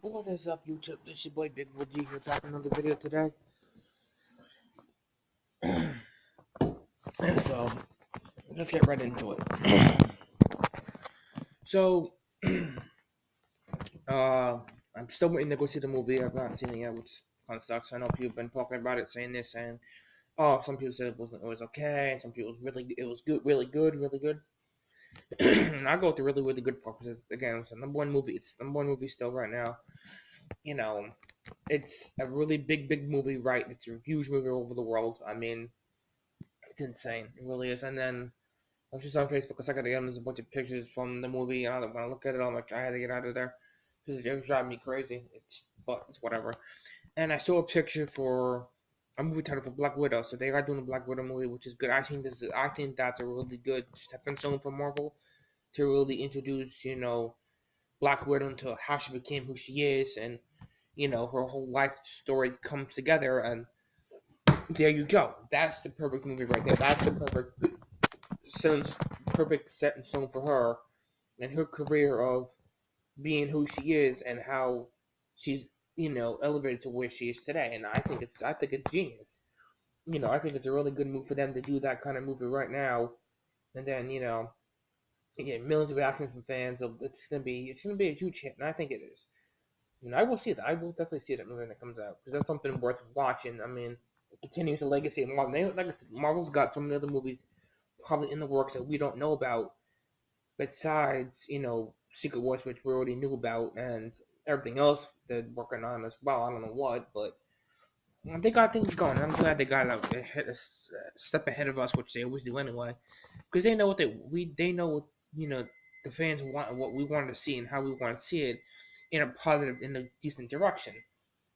What is up, YouTube? This is your boy Big Will G here, back with another video today. So, let's get right into it. So, I'm still waiting to go see the movie. I've not seen it yet, which kind of sucks. I know people have been talking about it, saying this, saying, oh, some people said it was okay, some people it was good, really good, really good. And I go with the really, really good part because, again, it's the number one movie. It's the number one movie still right now. You know, it's a really big movie, right? It's a huge movie all over the world. I mean, it's insane. It really is. And then I was just on Facebook because I got to get a bunch of pictures from the movie. And when I look at it, I'm like, I had to get out of there because it was driving me crazy. But it's whatever. And I saw a picture for a movie title for Black Widow. So they are doing a Black Widow movie, which is good. I think that's a really good stepping stone for Marvel to really introduce, Black Widow into how she became who she is, and her whole life story comes together. And there you go. That's the perfect movie right there. That's the perfect set in stone for her and her career of being who she is and how she's elevated to where she is today. And I think it's genius. I think it's a really good move for them to do that kind of movie right now. And then you get millions of reactions from fans. So it's gonna be a huge hit, and I think it is. And I will see that. I will definitely see that movie when it comes out because that's something worth watching. I mean, it continues the legacy of Marvel. Like I said, Marvel's got so many other movies probably in the works that we don't know about. Besides, Secret Wars, which we already knew about, and everything else they're working on as well. I don't know what, but they got things going. I'm glad they got a step ahead of us, which they always do anyway, because they know what they know what the fans want, what we want to see, and how we want to see it in a positive, in a decent direction.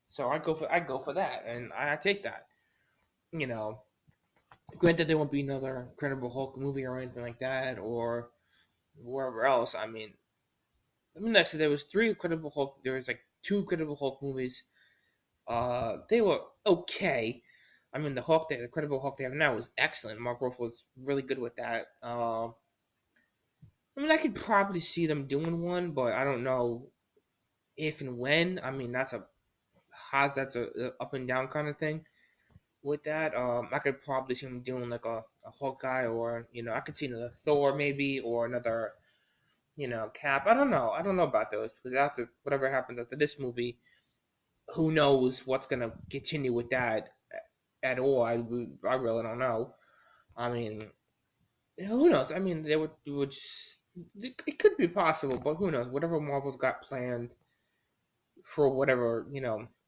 So I go for that, and I take that. You know, Granted, there won't be another Incredible Hulk movie or anything like that, or wherever else. Next there was three Incredible Hulk. There was like two Incredible Hulk movies. They were okay. The Incredible Hulk they have now is excellent. Mark Ruffalo was really good with that. I could probably see them doing one, but I don't know if and when. That's a up and down kind of thing. With that, I could probably see them doing like a Hawkeye, or I could see another Thor maybe, or another Cap. I don't know. I don't know about those because after whatever happens after this movie, who knows what's gonna continue with that at all? I really don't know. I mean, who knows? It could be possible, but who knows? Whatever Marvel's got planned for whatever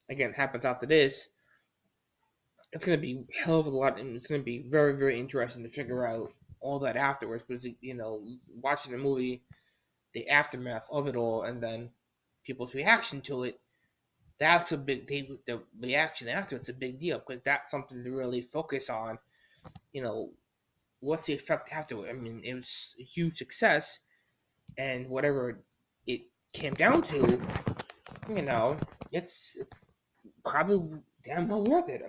again happens after this, it's gonna be a hell of a lot, and it's gonna be very, very interesting to figure out all that afterwards. Because watching the movie, the aftermath of it all, and then people's reaction to it, that's a big. The reaction after it's a big deal because that's something to really focus on. You know, what's the effect after it? It was a huge success, and whatever it came down to, it's probably damn well worth it.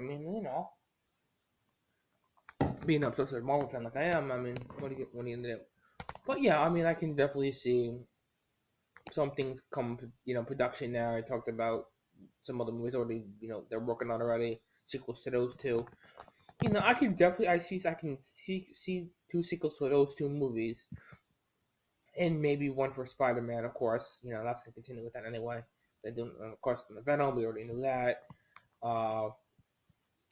Being a such a Marvel fan like I am, what do you do? But yeah, I can definitely see some things come, production now. I talked about some other movies already, they're working on already, sequels to those two. I can see two sequels to those two movies, and maybe one for Spider-Man, of course. That's gonna continue with that anyway. They're doing, of course, the Venom. We already knew that. Uh,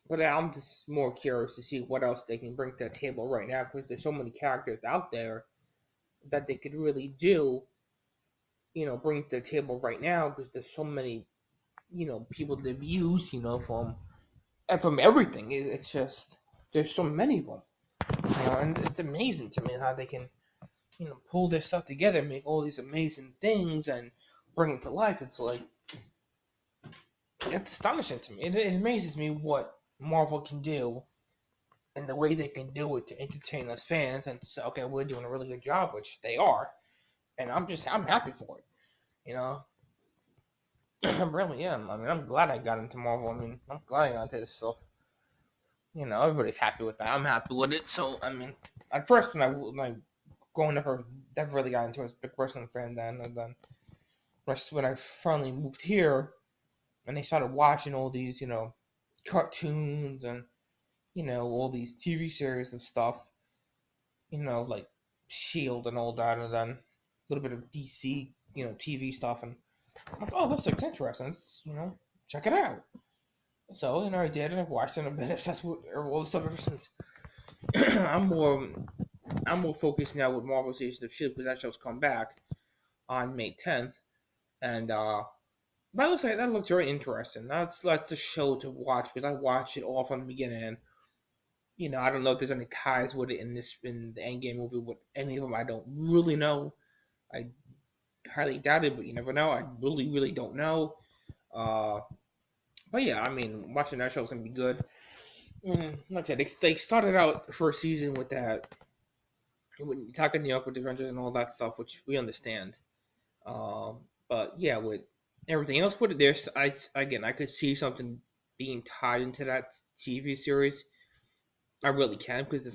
but I'm just more curious to see what else they can bring to the table right now because there's so many characters out there that they could really do. Bring to the table right now because there's so many, people they've used, from everything. It's just there's so many of them, and it's amazing to me how they can, pull this stuff together, make all these amazing things, and bring it to life. It's astonishing to me. It amazes me what Marvel can do and the way they can do it to entertain us fans and to say, okay, we're doing a really good job, which they are, and I'm happy for it. I really am. I'm glad I got into Marvel. I'm glad I got into this stuff. Everybody's happy with that. I'm happy with it. So, at first when I growing up, I never really got into it as a big wrestling fan then, and then when I finally moved here, and they started watching all these, cartoons and, all these TV series and stuff, like Shield and all that, and then a little bit of DC, TV stuff, and I'm like, oh, this looks interesting. Check it out. So, I did, and I've watched it, and I've been obsessed with all the stuff ever since. I'm more, I'm more focused now with Marvel's Agents of Shield because that show's come back on May 10th, and that looks very interesting. That's the show to watch because I watched it all from the beginning. I don't know if there's any ties with it in the Endgame movie with any of them. I don't really know. I highly doubt it, but you never know. I really, really don't know. Uh, but yeah, I mean, watching that show is gonna be good. Like I said, they started out the first season with that, when talking the Awkward Adventures and all that stuff, which we understand. But yeah, with everything else with it, I could see something being tied into that TV series. I really can because there is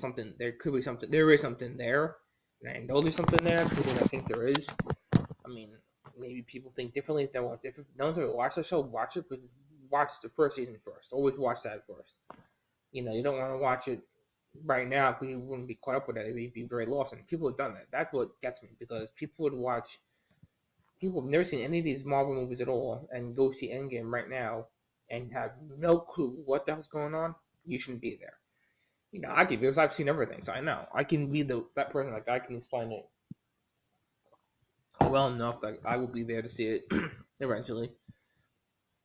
something there, and I know there's something there because I think there is. I mean, maybe people think differently if they want different. No one's gonna watch the show. Watch it, but watch the first season first. Always watch that first. You don't want to watch it right now because you wouldn't be caught up with it. You'd be very lost. And people have done that. That's what gets me because people have never seen any of these Marvel movies at all and go see Endgame right now and have no clue what the hell's going on. You shouldn't be there. I can because I've seen everything, so I know. I can be that person. Like I can explain it well enough that I will be there to see it eventually.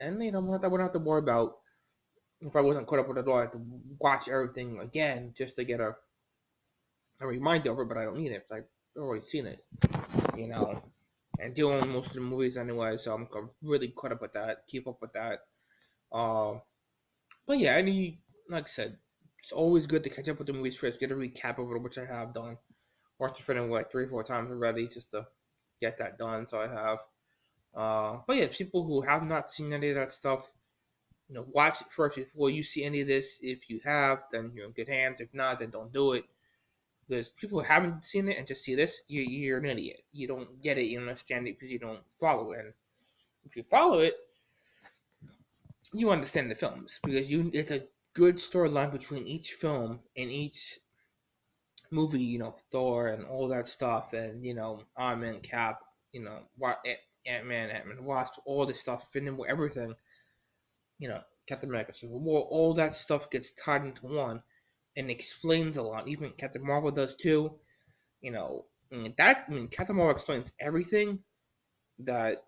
And I wouldn't have to worry about if I wasn't caught up with it all. I have to watch everything again just to get a reminder of it, but I don't need it. I've already seen it, and doing most of the movies anyway, so I'm really caught up with that. Keep up with that. But yeah, like I said, it's always good to catch up with the movies first, get a recap of it, which I have done. Watched the film like 3 or 4 times already just to get that done, so I have. But yeah, people who have not seen any of that stuff, watch it first before you see any of this. If you have, then you're in good hands. If not, then don't do it. Because people who haven't seen it and just see this, you're an idiot. You don't get it, you don't understand it because you don't follow it. And if you follow it, you understand the films because it's a good storyline between each film and each movie, Thor and all that stuff, and Iron Man, Cap, Ant-Man, Wasp, all this stuff, fitting with everything, Captain America, Civil War, all that stuff gets tied into one and explains a lot. Even Captain Marvel does too. Captain Marvel explains everything that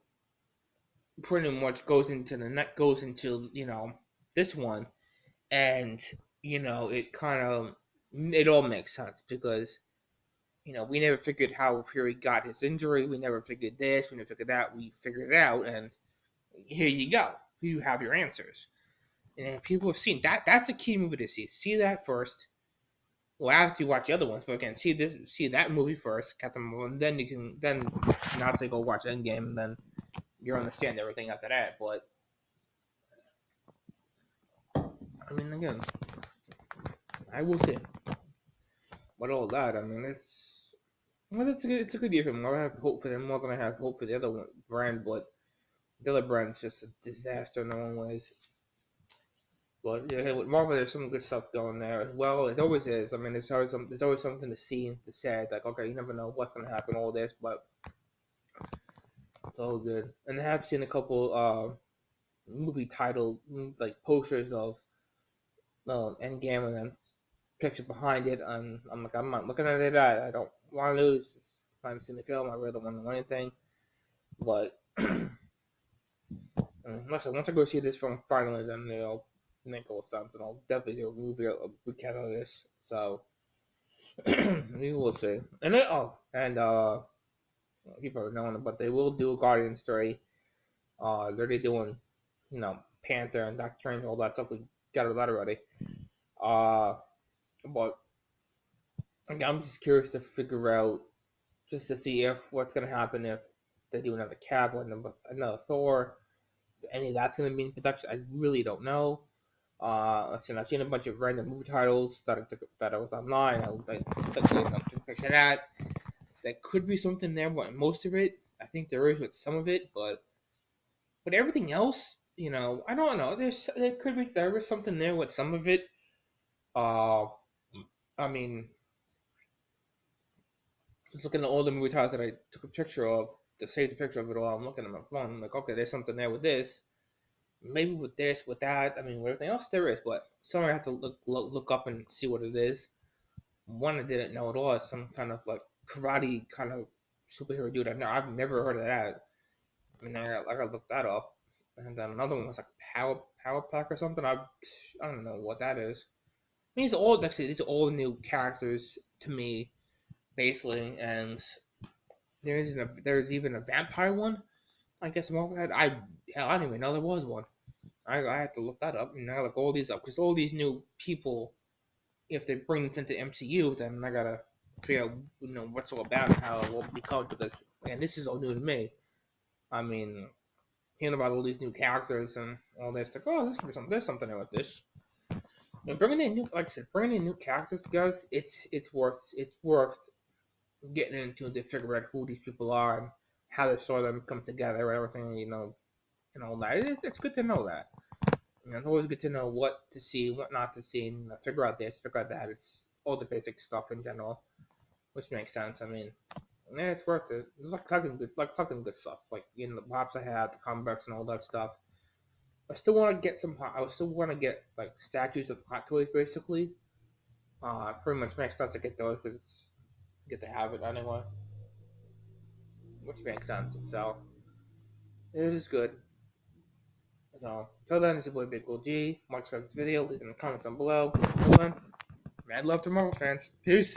pretty much goes into this one, and it all makes sense because we never figured how Fury got his injury. We never figured this. We never figured that. We figured it out, and here you go. You have your answers. And people have seen that. That's a key movie to see. See that first. Well, after you watch the other ones, but again, see that movie first, Captain Marvel, and then you can not say go watch Endgame, and then you understand everything after that. But I mean, again, I will say, but all that, I mean, it's a good year for them. I have hope for them more than I have hope for the other brand, but the other brand's just a disaster in their own ways. But yeah, with Marvel, there's some good stuff going there as well. It always is. I mean, there's always something to see and to say. Like, okay, you never know what's gonna happen. All this, but it's all good. And I have seen a couple movie title like posters of Endgame and then picture behind it. And I'm not looking at it. I don't want to lose. If I haven't seen the film, I really don't want to know anything. But once I go see this film finally, then make all something. I'll definitely do a movie, a recap of this. So we will see. And people are knowing it, but they will do a Guardians 3. They're already doing, Panther and Doctor Strange, all that stuff. We got all that already. But again, I'm just curious to figure out, just to see if what's gonna happen if they do another Cap or another Thor. Any of that's gonna be in production, I really don't know. I've seen a bunch of random movie titles that I was online. I clicked on that. There could be something there, but most of it, I think there is with some of it, but everything else, I don't know. There is something there with some of it. Uh, I mean, just looking at all the movie titles that I took a picture of to save the picture of it all. I'm looking at my phone. I'm like, okay, there's something there with this. Maybe with this, with that. I mean, with everything else there is, but some I have to look up and see what it is. One I didn't know at all is some kind of like karate kind of superhero dude. I've never heard of that. I mean, I gotta look that up. And then another one was like Power Pack or something. I don't know what that is. I mean, these are all new characters to me, basically. And there's even a vampire one. I guess more that I didn't even know there was one. I had to look that up, and I gotta look all these up because all these new people, if they bring this into MCU, then I gotta figure out what's all about and how it will become. Because and this is all new to me. I mean, hearing about all these new characters and all this, like, oh, there's something there with this. And bringing in like I said, bringing in new characters, guys, it's worth getting into to figure out who these people are and how they saw them come together and everything, and all that. It's good to know that. It's always good to know what to see, what not to see, and figure out this, figure out that. It's all the basic stuff in general, which makes sense. I mean, yeah, it's worth it. It's like fucking good stuff. Like the pops I had, the comic books, and all that stuff. I still want to get I still want to get like statues of Hot Toys, basically. Pretty much makes sense to get those because get to have it anyway, which makes sense. So it is good. So till then, this is your boy Big Old G. Mark this video. Leave in the comments down below. Until then, mad love to Marvel fans. Peace.